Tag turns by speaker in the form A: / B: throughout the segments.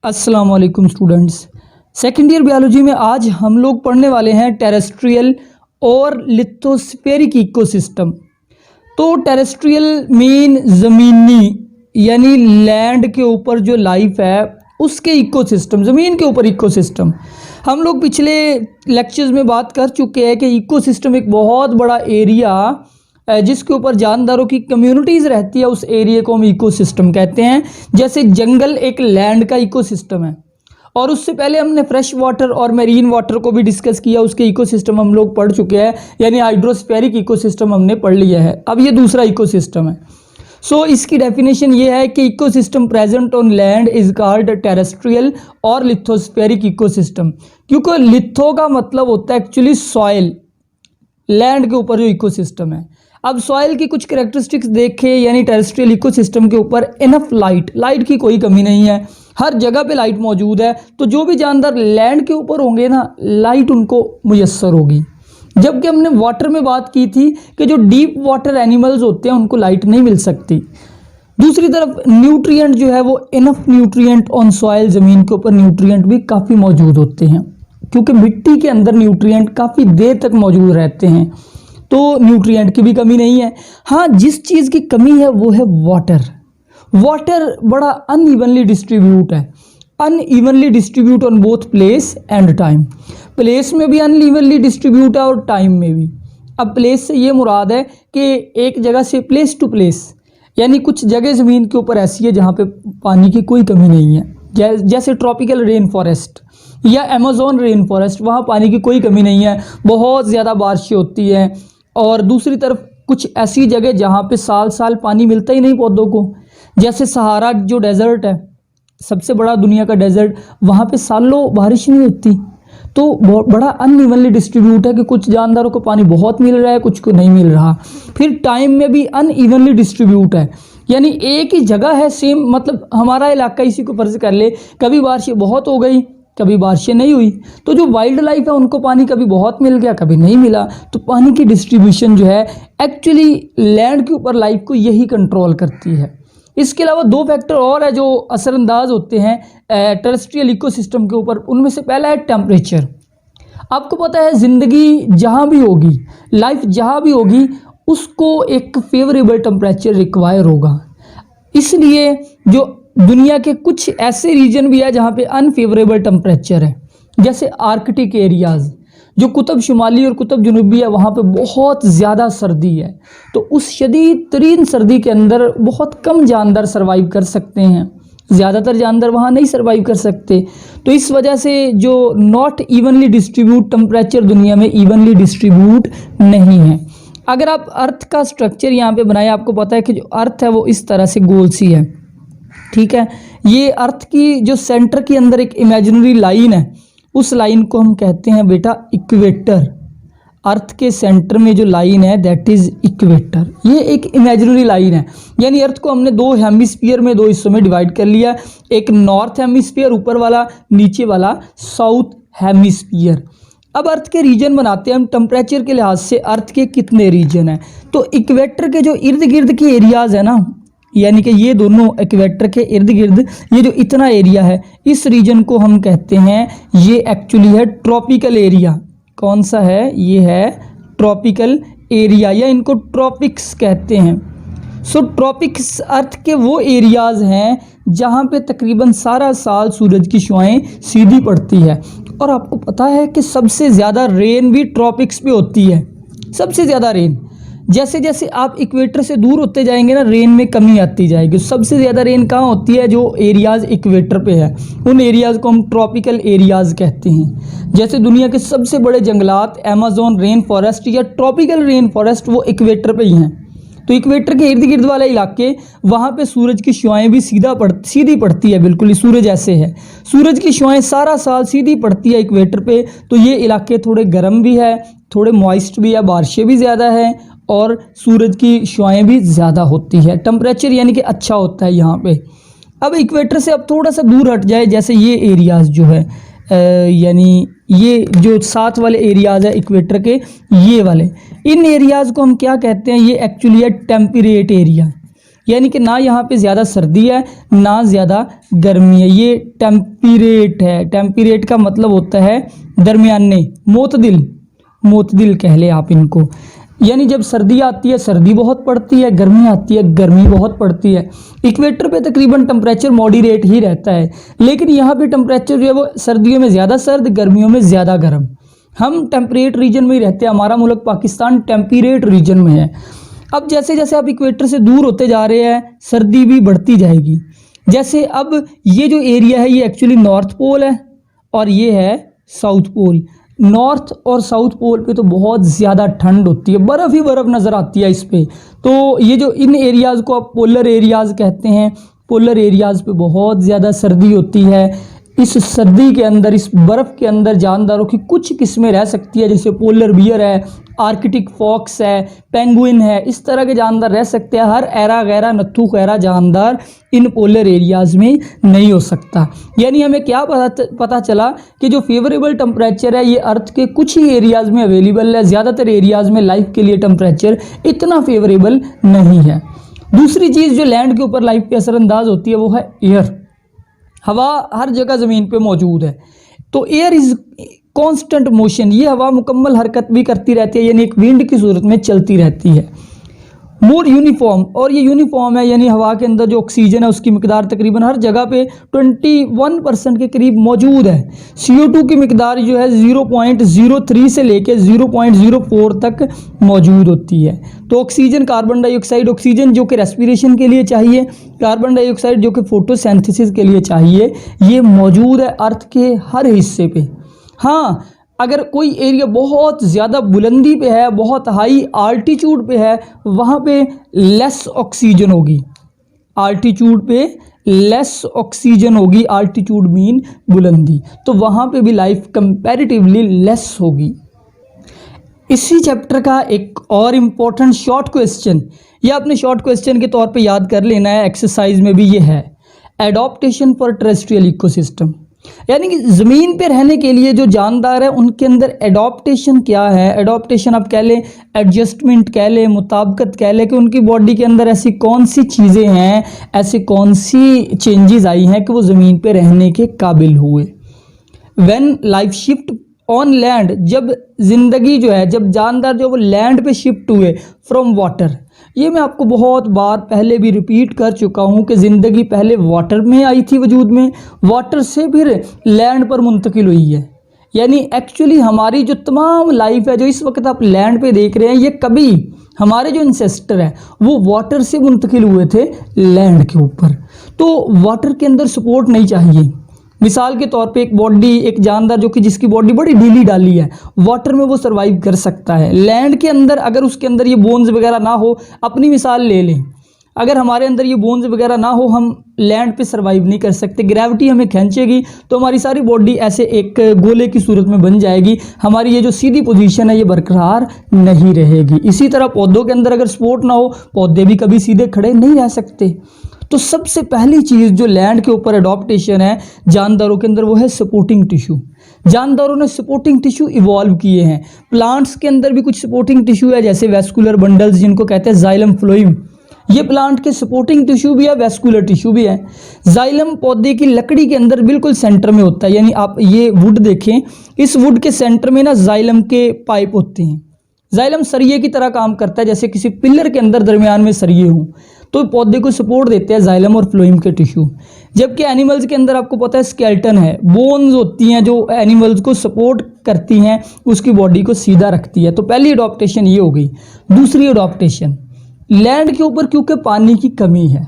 A: अस्सलाम वालेकुम students. Second year biology में आज हम लोग पढ़ने वाले हैं टेरेस्ट्रियल और लिथोस्फेरिक इकोसिस्टम। तो टेरेस्ट्रियल मीन ज़मीनी यानी लैंड के ऊपर जो लाइफ है उसके इकोसिस्टम, ज़मीन के ऊपर इकोसिस्टम। हम लोग पिछले लेक्चर्स में बात कर चुके हैं कि इकोसिस्टम एक बहुत बड़ा एरिया जिसके ऊपर जानदारों की कम्युनिटीज़ रहती है, उस एरिया को हम इकोसिस्टम कहते हैं। जैसे जंगल एक लैंड का इकोसिस्टम है, और उससे पहले हमने फ्रेश वाटर और मेरीन वाटर को भी डिस्कस किया, उसके इकोसिस्टम हम लोग पढ़ चुके हैं, यानी हाइड्रोस्फेरिक इकोसिस्टम हमने पढ़ लिया है। अब ये दूसरा इकोसिस्टम है। सो इसकी डेफिनेशन ये है कि ecosystem present on land is called terrestrial और लिथोस्फेरिक इकोसिस्टम, क्योंकि लिथो का मतलब होता है एक्चुअली सॉइल, लैंड के ऊपर जो इकोसिस्टम है। अब सॉइल की कुछ कैरेक्टरिस्टिक्स देखें, यानी टेरेस्ट्रियल इकोसिस्टम के ऊपर इनफ लाइट की कोई कमी नहीं है, हर जगह पे लाइट मौजूद है। तो जो भी जानदार लैंड के ऊपर होंगे ना, लाइट उनको मुयस्सर होगी। जबकि हमने वाटर में बात की थी कि जो डीप वाटर एनिमल्स होते हैं उनको लाइट नहीं मिल सकती। दूसरी तरफ न्यूट्रिएंट जो है वो इनफ न्यूट्रिएंट ऑन सॉइल, ज़मीन के ऊपर न्यूट्रिएंट भी काफ़ी मौजूद होते हैं, क्योंकि मिट्टी के अंदर न्यूट्रिएंट काफ़ी देर तक मौजूद रहते हैं, तो न्यूट्रिएंट की भी कमी नहीं है। हाँ, जिस चीज़ की कमी है वो है वाटर। वाटर बड़ा अनइवनली डिस्ट्रीब्यूट है, unevenly distribute on both place and time. Place में भी अनइवनली डिस्ट्रीब्यूट है और टाइम में भी। अब प्लेस से ये मुराद है कि एक जगह से प्लेस टू प्लेस, यानी कुछ जगह ज़मीन के ऊपर ऐसी है जहाँ पे पानी की कोई कमी नहीं है, जैसे ट्रॉपिकल रेन फॉरेस्ट या अमेज़न रेन फॉरेस्ट, वहाँ पानी की कोई कमी नहीं है, बहुत ज़्यादा बारिशें होती हैं। और दूसरी तरफ कुछ ऐसी जगह जहाँ पे साल साल पानी मिलता ही नहीं पौधों को, जैसे सहारा जो डेजर्ट है, सबसे बड़ा दुनिया का डेजर्ट, वहाँ पे सालों बारिश नहीं होती। तो बड़ा अनइवनली डिस्ट्रीब्यूट है कि कुछ जानदारों को पानी बहुत मिल रहा है, कुछ को नहीं मिल रहा। फिर टाइम में भी अनइवनली डिस्ट्रीब्यूट है, यानी एक ही जगह है सेम, मतलब हमारा इलाका, इसी को फर्ज कर ले, कभी बारिशें बहुत हो गई, कभी बारिशें नहीं हुई। तो जो वाइल्ड लाइफ है उनको पानी कभी बहुत मिल गया, कभी नहीं मिला। तो पानी की डिस्ट्रीब्यूशन जो है एक्चुअली लैंड के ऊपर लाइफ को यही कंट्रोल करती है। इसके अलावा दो फैक्टर और है जो असरअंदाज होते हैं टेरेस्ट्रियल इकोसिस्टम के ऊपर। उनमें से पहला है टेम्परेचर। आपको पता है ज़िंदगी जहाँ भी होगी, लाइफ जहाँ भी होगी, उसको एक फेवरेबल टेम्परेचर रिक्वायर होगा। इसलिए जो दुनिया के कुछ ऐसे रीजन भी है जहाँ पे अनफेवरेबल टेम्परेचर है, जैसे आर्कटिक एरियाज़, जो कुतुब शुमाली और कुतुब जनूबी है, वहाँ पे बहुत ज़्यादा सर्दी है। तो उस शदीद तरीन सर्दी के अंदर बहुत कम जानदार सर्वाइव कर सकते हैं, ज़्यादातर जानदार वहाँ नहीं सर्वाइव कर सकते। तो इस वजह से जो नॉट इवनली डिस्ट्रीब्यूट टेम्परेचर दुनिया में इवनली डिस्ट्रीब्यूट नहीं है। अगर आप अर्थ का स्ट्रक्चर यहाँ पे बनाए, आपको पता है कि जो अर्थ है वो इस तरह से गोल सी है, ठीक है। ये अर्थ की जो सेंटर के अंदर एक इमेजिनरी लाइन है, उस लाइन को हम कहते हैं बेटा इक्वेटर। अर्थ के सेंटर में जो लाइन है दैट इज इक्वेटर, ये एक इमेजिनरी लाइन है। यानी अर्थ को हमने दो हेमिस्फीयर में, दो हिस्सों में डिवाइड कर लिया, एक नॉर्थ हेमिस्फीयर ऊपर वाला, नीचे वाला साउथ हेमिस्फीयर। अब अर्थ के रीजन बनाते हैं हम टेम्परेचर के लिहाज से। अर्थ के कितने रीजन हैं? तो इक्वेटर के जो इर्द गिर्द के एरियाज़ है ना, यानी कि ये दोनों इक्वेटर के इर्द गिर्द ये जो इतना एरिया है, इस रीजन को हम कहते हैं, ये एक्चुअली है ट्रॉपिकल एरिया। कौन सा है? ये है ट्रॉपिकल एरिया, या इनको ट्रॉपिक्स कहते हैं। सो ट्रॉपिक्स अर्थ के वो एरियाज़ हैं जहाँ पे तकरीबन सारा साल सूरज की शुआएं सीधी पड़ती है। और आपको पता है कि सबसे ज़्यादा रेन भी ट्रॉपिक्स पे होती है, सबसे ज़्यादा रेन। जैसे जैसे आप इक्वेटर से दूर होते जाएंगे ना, रेन में कमी आती जाएगी। सबसे ज़्यादा रेन कहाँ होती है? जो एरियाज़ इक्वेटर पे है, उन एरियाज़ को हम ट्रॉपिकल एरियाज़ कहते हैं। जैसे दुनिया के सबसे बड़े जंगलात अमेज़न रेन फॉरेस्ट या ट्रॉपिकल रेन फॉरेस्ट, वो इक्वेटर पे ही हैं। तो इक्वेटर के इर्द गिर्द वाले इलाके, वहाँ पे सूरज की शुआएं भी सीधी पड़ती है, बिल्कुल सूरज ऐसे है, सूरज की शुआएं सारा साल सीधी पड़ती है इक्वेटर पे। तो ये इलाके थोड़े गर्म भी है, थोड़े मॉइस्ट भी है, बारिशें भी ज़्यादा है, और सूरज की शुआएं भी ज़्यादा होती है। टेम्परेचर यानी कि अच्छा होता है यहाँ पे। अब इक्वेटर से अब थोड़ा सा दूर हट जाए, जैसे ये एरियाज़ जो है, यानी ये जो साथ वाले एरियाज़ है इक्वेटर के, ये वाले, इन एरियाज़ को हम क्या कहते हैं? ये एक्चुअली है टेम्परेट एरिया। यानी कि ना यहाँ पे ज़्यादा सर्दी है ना ज़्यादा गर्मी है। ये टेम्परेट है। टेम्परेट का मतलब होता है दरमियाने, मोतदिल कह ले आप इनको। यानी जब सर्दी आती है सर्दी बहुत पड़ती है, गर्मी आती है गर्मी बहुत पड़ती है। इक्वेटर पे तकरीबन टेम्परेचर मॉडरेट ही रहता है, लेकिन यहाँ पे टेम्परेचर जो है वो सर्दियों में ज़्यादा सर्द, गर्मियों में ज़्यादा गर्म। हम टेम्परेट रीजन में ही रहते हैं, हमारा मुल्क पाकिस्तान टेम्परेट रीजन में है। अब जैसे जैसे आप इक्वेटर से दूर होते जा रहे हैं सर्दी भी बढ़ती जाएगी। जैसे अब ये जो एरिया है ये एक्चुअली नॉर्थ पोल है और ये है साउथ पोल। नॉर्थ और साउथ पोल पे तो बहुत ज़्यादा ठंड होती है, बर्फ़ ही बर्फ़ नज़र आती है इस पे। तो ये जो इन एरियाज़ को आप पोलर एरियाज़ कहते हैं, पोलर एरियाज़ पे बहुत ज़्यादा सर्दी होती है। इस सर्दी के अंदर, इस बर्फ़ के अंदर जानदारों की कुछ किस्में रह सकती है, जैसे पोलर बियर है, आर्कटिक फॉक्स है, पेंगुइन है, इस तरह के जानदार रह सकते हैं। हर एरा गैरा नत्थू खैरा जानदार इन पोलर एरियाज़ में नहीं हो सकता। यानी हमें क्या पता चला कि जो फेवरेबल टेम्परेचर है ये अर्थ के कुछ ही एरियाज़ में अवेलेबल है, ज़्यादातर एरियाज़ में लाइफ के लिए टेम्परेचर इतना फेवरेबल नहीं है। दूसरी चीज़ जो लैंड के ऊपर लाइफ पे असरअंदाज होती है वो है एयर। हवा हर जगह ज़मीन पे मौजूद है, तो एयर इज़ कांस्टेंट मोशन। ये हवा मुकम्मल हरकत भी करती रहती है, यानी एक विंड की सूरत में चलती रहती है। मोर यूनिफॉर्म, और ये यूनिफॉर्म है, यानी हवा के अंदर जो ऑक्सीजन है उसकी मिकदार तकरीबन हर जगह पे 21% के करीब मौजूद है। CO2 की मिकदार जो है 0.03 से लेके 0.04 तक मौजूद होती है। तो ऑक्सीजन, कार्बन डाइऑक्साइड, ऑक्सीजन जो कि रेस्पिरेशन के लिए चाहिए, कार्बन डाइऑक्साइड जो कि फोटोसिंथेसिस के लिए चाहिए, ये मौजूद है अर्थ के हर हिस्से पे। हाँ, अगर कोई एरिया बहुत ज़्यादा बुलंदी पे है, बहुत हाई आल्टीट्यूड पे है, वहाँ पे लेस ऑक्सीजन होगी। आल्टीट्यूड पे लेस ऑक्सीजन होगी, आल्टीट्यूड मीन बुलंदी, तो वहाँ पे भी लाइफ कंपैरेटिवली लेस होगी। इसी चैप्टर का एक और इम्पोर्टेंट शॉर्ट क्वेश्चन, यह अपने शॉर्ट क्वेश्चन के तौर पे याद कर लेना है, एक्सरसाइज में भी ये है, एडॉप्टेशन फॉर टेरेस्ट्रियल इकोसिस्टम। यानी कि ज़मीन पे रहने के लिए जो जानदार है उनके अंदर एडॉप्टेशन क्या है। एडॉप्टेशन आप कह लें, एडजस्टमेंट कह लें, मुताबिकत कह लें, कि उनकी बॉडी के अंदर ऐसी कौन सी चीज़ें हैं, ऐसी कौन सी चेंजेस आई हैं कि वो ज़मीन पे रहने के काबिल हुए। When life shift on land, जब ज़िंदगी जो है, जब जानदार जो वो लैंड पे शिफ्ट हुए फ्रॉम वाटर। ये मैं आपको बहुत बार पहले भी रिपीट कर चुका हूँ कि ज़िंदगी पहले वाटर में आई थी वजूद में, वाटर से फिर लैंड पर मुंतकिल हुई है। यानी एक्चुअली हमारी जो तमाम लाइफ है जो इस वक्त आप लैंड पे देख रहे हैं, ये कभी हमारे जो इंसेस्टर है वो वाटर से मुंतकिल हुए थे लैंड के ऊपर। तो वाटर के अंदर सपोर्ट नहीं चाहिए। मिसाल के तौर पे एक बॉडी, एक जानदार जो कि जिसकी बॉडी बड़ी ढीली डाली है, वाटर में वो सर्वाइव कर सकता है। लैंड के अंदर अगर उसके अंदर ये बोन्स वगैरह ना हो, अपनी मिसाल ले लें, अगर हमारे अंदर ये बोन्स वगैरह ना हो, हम लैंड पे सर्वाइव नहीं कर सकते। ग्रेविटी हमें खींचेगी तो हमारी सारी बॉडी ऐसे एक गोले की सूरत में बन जाएगी, हमारी ये जो सीधी पोजीशन है ये बरकरार नहीं रहेगी। इसी तरह पौधों के अंदर अगर सपोर्ट ना हो, पौधे भी कभी सीधे खड़े नहीं रह सकते। तो सबसे पहली चीज़ जो लैंड के ऊपर अडॉप्टेशन है जानदारों के अंदर, वो है सपोर्टिंग टिश्यू। जानदारों ने सपोर्टिंग टिश्यू इवॉल्व किए हैं। प्लांट्स के अंदर भी कुछ सपोर्टिंग टिश्यू है, जैसे वेस्कुलर बंडल्स जिनको कहते हैं जाइलम फ्लोइम, ये प्लांट के सपोर्टिंग टिश्यू भी है, वेस्कुलर टिश्यू भी है। जाइलम पौधे की लकड़ी के अंदर बिल्कुल सेंटर में होता है, यानी आप ये वुड देखें, इस वुड के सेंटर में ना जाइलम के पाइप होते हैं। जाइलम सरिये की तरह काम करता है, जैसे किसी पिलर के अंदर दरमियान में सरिये हों, तो पौधे को सपोर्ट देते हैं जाइलम और फ्लोइम के टिश्यू। जबकि एनिमल्स के अंदर आपको पता है स्केलेटन है, बोन्स होती हैं जो एनिमल्स को सपोर्ट करती हैं, उसकी बॉडी को सीधा रखती है। तो पहली अडॉप्टेशन ये हो गई। दूसरी अडॉप्टेशन, लैंड के ऊपर क्योंकि पानी की कमी है,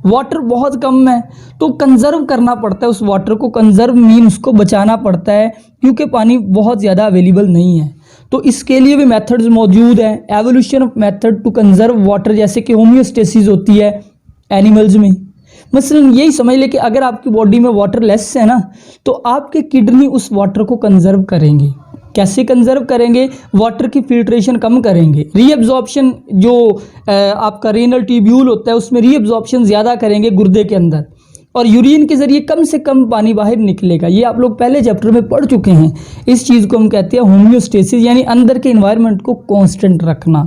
A: वाटर बहुत कम है, तो कंजर्व करना पड़ता है उस वाटर को। कंजर्व मीन उसको बचाना पड़ता है, क्योंकि पानी बहुत ज़्यादा अवेलेबल नहीं है। तो इसके लिए भी मेथड्स मौजूद हैं, evolution of method to conserve water, जैसे कि होम्योस्टेसिस होती है एनिमल्स में। मसलन यही समझ ले कि अगर आपकी बॉडी में वाटर लेस है ना, तो आपके किडनी उस वाटर को कंजर्व करेंगे। कैसे कंजर्व करेंगे? वाटर की फिल्ट्रेशन कम करेंगे, रीअब्जॉर्प्शन जो आपका रीनल ट्यूब्यूल होता है उसमें रीअब्जॉर्प्शन ज़्यादा करेंगे गुर्दे के अंदर, और यूरिन के ज़रिए कम से कम पानी बाहर निकलेगा। ये आप लोग पहले चैप्टर में पढ़ चुके हैं। इस चीज़ को हम कहते हैं होम्योस्टेसिस, यानी अंदर के इन्वायरमेंट को कांस्टेंट रखना।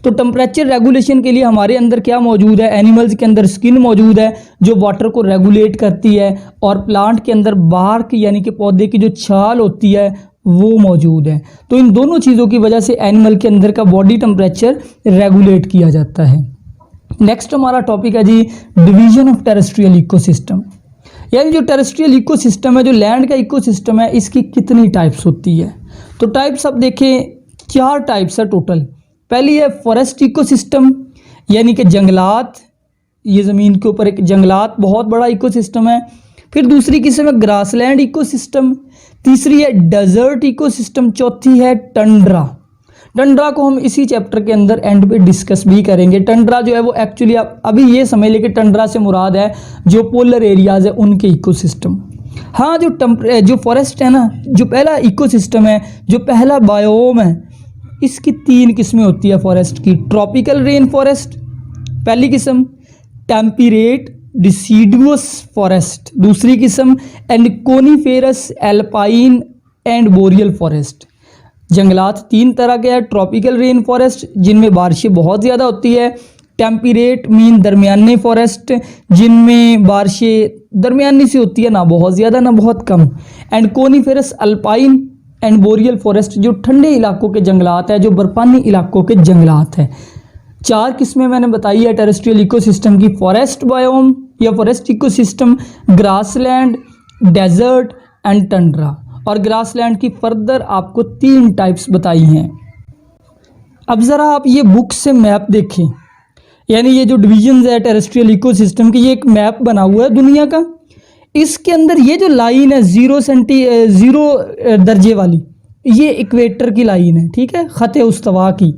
A: तो टेम्परेचर रेगुलेशन के लिए हमारे अंदर क्या मौजूद है, एनिमल्स के अंदर स्किन मौजूद है जो वाटर को रेगुलेट करती है, और प्लांट के अंदर बार्क यानी कि पौधे की जो छाल होती है वो मौजूद है। तो इन दोनों चीज़ों की वजह से एनिमल के अंदर का बॉडी टेम्परेचर रेगुलेट किया जाता है। नेक्स्ट हमारा टॉपिक है जी डिवीजन ऑफ टेरेस्ट्रियल इकोसिस्टम, यानी जो टेरेस्ट्रियल इकोसिस्टम है, जो लैंड का इकोसिस्टम है, इसकी कितनी टाइप्स होती है। तो टाइप्स आप देखें 4 टाइप्स है टोटल। पहली है फॉरेस्ट इकोसिस्टम, यानी कि जंगलात, ये ज़मीन के ऊपर एक जंगलात बहुत बड़ा इकोसिस्टम है। फिर दूसरी किस्म है ग्रासलैंड इकोसिस्टम, तीसरी है डेजर्ट इकोसिस्टम, चौथी है टंड्रा। टंड्रा को हम इसी चैप्टर के अंदर एंड पे डिस्कस भी करेंगे। टंड्रा जो है वो एक्चुअली आप अभी ये समझ लें कि टंड्रा से मुराद है जो पोलर एरियाज़ है उनके इकोसिस्टम। हाँ, जो फॉरेस्ट है ना, जो पहला इकोसिस्टम है, जो पहला बायोम है, इसकी 3 किस्में होती है फॉरेस्ट की। ट्रॉपिकल रेन फॉरेस्ट पहली किस्म, टेम्परेट डिसीडुअस फॉरेस्ट दूसरी किस्म, and coniferous alpine and boreal forest. जंगलात 3 तरह के हैं। ट्रॉपिकल रेन फॉरेस्ट जिनमें बारिशें बहुत ज़्यादा होती है, टेम्परेट मीन दरमियाने फॉरेस्ट जिनमें बारिशें दरमियानी सी होती है, ना बहुत ज़्यादा ना बहुत कम, and coniferous alpine and boreal forest जो ठंडे इलाकों के जंगलात है, जो बर्फानी इलाकों के जंगलात है। 4 किस्में मैंने बताई है टेरेस्ट्रियल इकोसिस्टम की, फॉरेस्ट बायोम या forest ecosystem, grassland, desert and tundra. और ग्रासलैंड की फर्दर आपको 3 टाइप्स बताई हैं। अब ज़रा आप ये बुक से मैप देखें, यानी ये जो डिवीजन है टेरेस्ट्रियल इकोसिस्टम की, ये एक मैप बना हुआ है दुनिया का। इसके अंदर ये जो लाइन है 0 दर्जे वाली, ये इक्वेटर की लाइन है, ठीक है, ख़त उस्तवा की।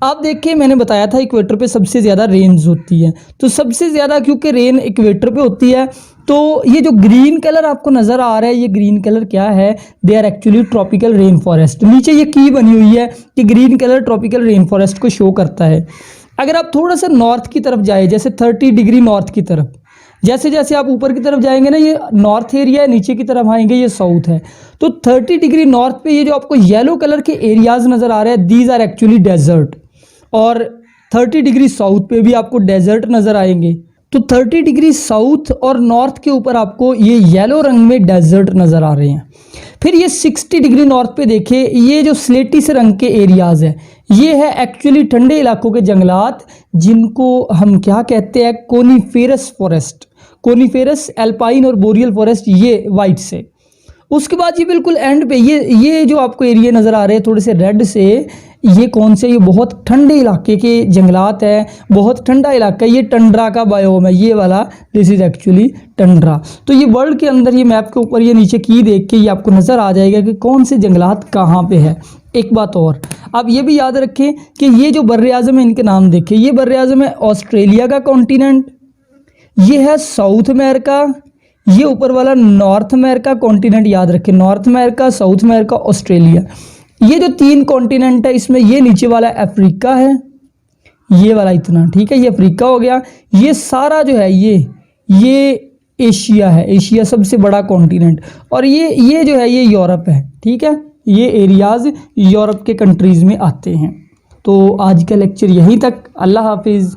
A: आप देखिए मैंने बताया था इक्वेटर पे सबसे ज़्यादा रेंज होती है, तो सबसे ज़्यादा क्योंकि रेन इक्वेटर पे होती है, तो ये जो ग्रीन कलर आपको नज़र आ रहा है, ये ग्रीन कलर क्या है, they are actually tropical rain forest. नीचे ये की बनी हुई है कि green colour tropical rain forest को शो करता है। अगर आप थोड़ा सा नॉर्थ की तरफ जाए, जैसे 30 डिग्री नॉर्थ की तरफ, जैसे जैसे आप ऊपर की तरफ जाएंगे ना, ये नॉर्थ एरिया है, नीचे की तरफ आएंगे ये साउथ है। तो 30 डिग्री नॉर्थ पे ये जो आपको येलो कलर के एरियाज़ नज़र आ रहे हैं, दीज आर एक्चुअली डेजर्ट। और 30 डिग्री साउथ पे भी आपको डेजर्ट नज़र आएंगे। तो 30 डिग्री साउथ और नॉर्थ के ऊपर आपको ये येलो रंग में डेजर्ट नज़र आ रहे हैं। फिर ये 60 डिग्री नॉर्थ पे देखें, ये जो स्लेटी से रंग के एरियाज़ है, ये है एक्चुअली ठंडे इलाकों के जंगलात, जिनको हम क्या कहते हैं, कोनीफेरस फॉरेस्ट, कोनीफेरस एल्पाइन और बोरियल फॉरेस्ट, ये वाइट से। उसके बाद ये बिल्कुल एंड पे ये जो आपको एरिया नज़र आ रहे हैं थोड़े से रेड से, ये कौन से, ये बहुत ठंडे इलाके के जंगलात है, बहुत ठंडा इलाका है, ये टंड्रा का बायोम है, ये वाला, दिस इज़ एक्चुअली टंड्रा। तो ये वर्ल्ड के अंदर, ये मैप के ऊपर ये नीचे की देख के ये आपको नज़र आ जाएगा कि कौन से जंगलात कहाँ पे है। एक बात और आप ये भी याद रखें कि ये जो बर्र आज़म है, इनके नाम देखें, ये बर्र आज़म है ऑस्ट्रेलिया का कॉन्टिनेंट, ये है साउथ अमेरिका, ये ऊपर वाला नॉर्थ अमेरिका कॉन्टिनेंट, याद रखें, north America, south America, Australia. ये जो 3 कॉन्टिनेंट है, इसमें ये नीचे वाला अफ्रीका है, ये वाला इतना, ठीक है, ये अफ्रीका हो गया। ये सारा जो है ये एशिया है, एशिया सबसे बड़ा कॉन्टिनेंट। और ये जो है ये यूरोप है, ठीक है, ये एरियाज़ यूरोप के कंट्रीज़ में आते हैं। तो आज का लेक्चर यहीं तक, अल्लाह हाफिज़।